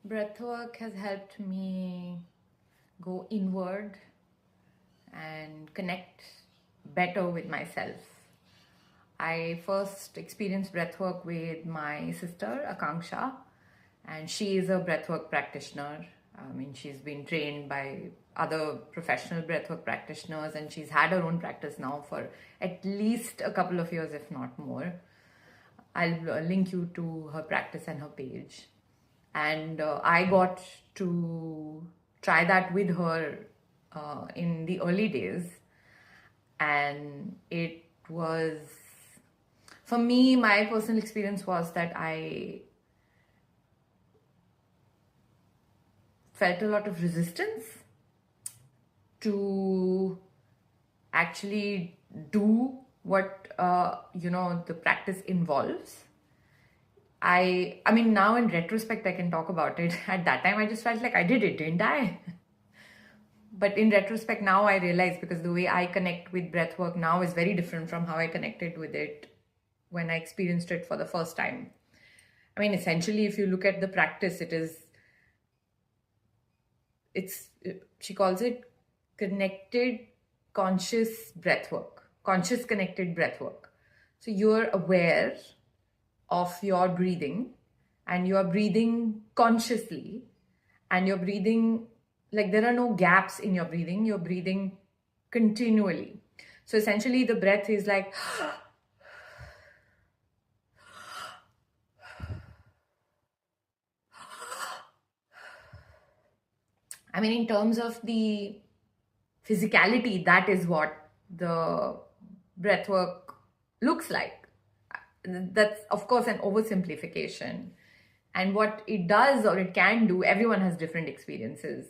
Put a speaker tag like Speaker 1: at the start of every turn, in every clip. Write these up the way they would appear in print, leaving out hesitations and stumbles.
Speaker 1: Breathwork has helped me go inward and connect better with myself. I first experienced breathwork with my sister, Akanksha, and she is a breathwork practitioner. I mean, she's been trained by other professional breathwork practitioners, and she's had her own practice now for at least a couple of years, if not more. I'll link you to her practice and her page. And I got to try that with her in the early days, and it was, for me, my personal experience was that I felt a lot of resistance to actually do what the practice involves. I mean, now in retrospect, I can talk about it. At that time, I just felt like I did it, didn't I? But in retrospect, now I realize, because the way I connect with breathwork now is very different from how I connected with it when I experienced it for the first time. I mean, essentially, if you look at the practice, she calls it connected conscious breathwork, conscious connected breathwork. So you're aware of your breathing, and you're breathing consciously, and you're breathing like there are no gaps in your breathing, you're breathing continually. So essentially the breath is like I mean, in terms of the physicality, that is what the breathwork looks like. That's, of course, an oversimplification. And what it does or it can do, everyone has different experiences.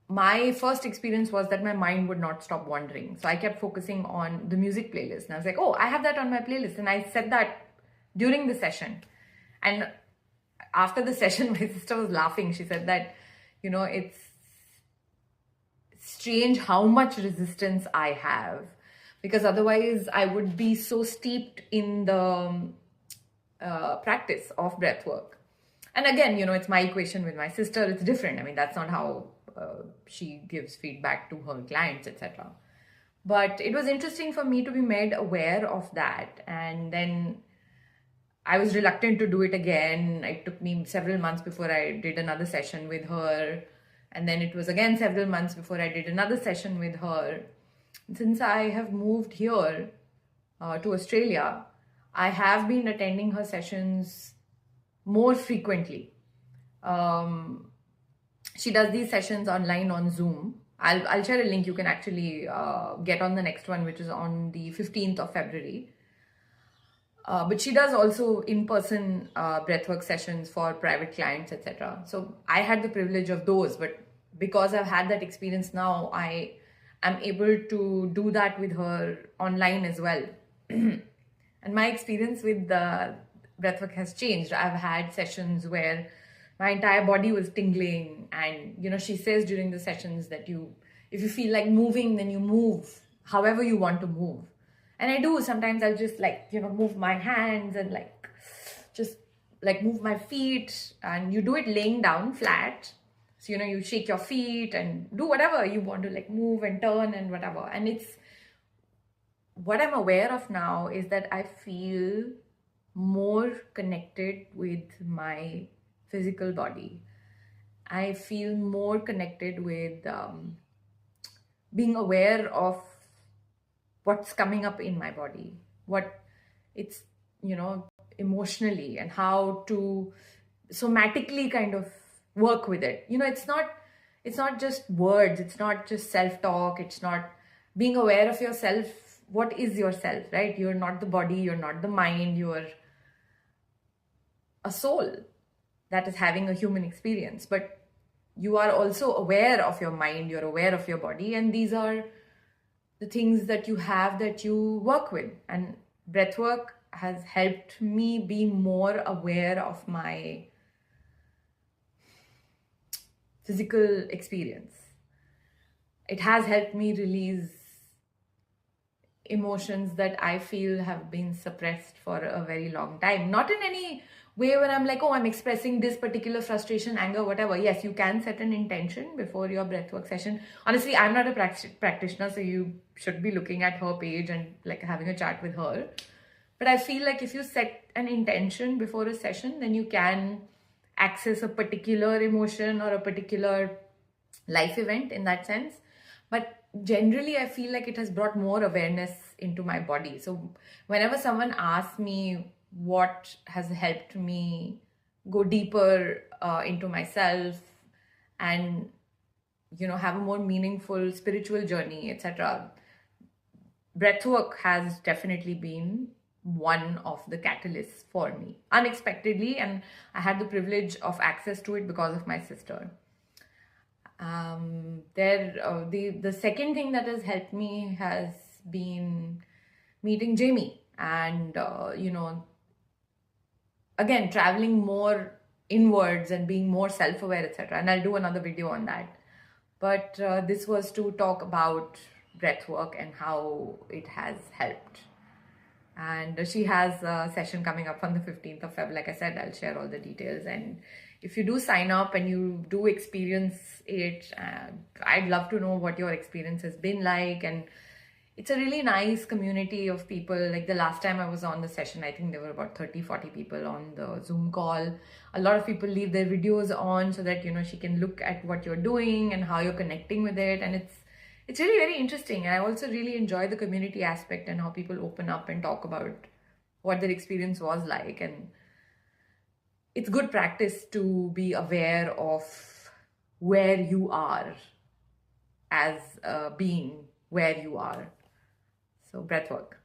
Speaker 1: My first experience was that my mind would not stop wandering. So I kept focusing on the music playlist. And I was like, oh, I have that on my playlist. And I said that during the session. And after the session, my sister was laughing. She said that, it's strange how much resistance I have, because otherwise I would be so steeped in the practice of breath work. And again, it's my equation with my sister. It's different. I mean, that's not how she gives feedback to her clients, etc. But it was interesting for me to be made aware of that. And then I was reluctant to do it again. It took me several months before I did another session with her. And then it was again several months before I did another session with her. Since I have moved here to Australia, I have been attending her sessions more frequently. She does these sessions online on Zoom. I'll share a link. You can actually get on the next one, which is on the 15th of February. But she does also in-person breathwork sessions for private clients, etc. So I had the privilege of those, but because I've had that experience now, I am able to do that with her online as well. And my experience with the breathwork has changed. I've had sessions where my entire body was tingling, and she says during the sessions that if you feel like moving, then you move however you want to move. And I do. Sometimes I'll just move my hands and just move my feet, and you do it laying down flat. So, you shake your feet and do whatever you want to, move and turn and whatever. And it's what I'm aware of now is that I feel more connected with my physical body. I feel more connected with being aware of what's coming up in my body, what it's, emotionally, and how to somatically kind of work with it. It's not just words, it's not just self-talk, it's not being aware of yourself. What is yourself, right? You're not the body, you're not the mind, you're a soul that is having a human experience. But you are also aware of your mind, you're aware of your body, and these are the things that you have that you work with. And breathwork has helped me be more aware of my physical experience. It has helped me release emotions that I feel have been suppressed for a very long time. Not in any way when I'm like, oh, I'm expressing this particular frustration, anger, whatever. Yes, you can set an intention before your breathwork session. Honestly, I'm not a practitioner, so you should be looking at her page and like having a chat with her. But I feel like if you set an intention before a session, then you can access a particular emotion or a particular life event in that sense. But generally, I feel like it has brought more awareness into my body. So whenever someone asks me what has helped me go deeper into myself and have a more meaningful spiritual journey, etc., breathwork has definitely been one of the catalysts for me unexpectedly, and I had the privilege of access to it because of my sister. The second thing that has helped me has been meeting Jamie, and again, traveling more inwards and being more self-aware, etc. And I'll do another video on that. But this was to talk about breathwork and how it has helped. And she has a session coming up on the 15th of Feb. Like I said, I'll share all the details. And if you do sign up and you do experience it, I'd love to know what your experience has been like. And it's a really nice community of people. Like the last time I was on the session, I think there were about 30-40 people on the Zoom call. A lot of people leave their videos on so that she can look at what you're doing and how you're connecting with it. And it's really very interesting. And I also really enjoy the community aspect and how people open up and talk about what their experience was like. And it's good practice to be aware of where you are as a being, where you are. So breathwork.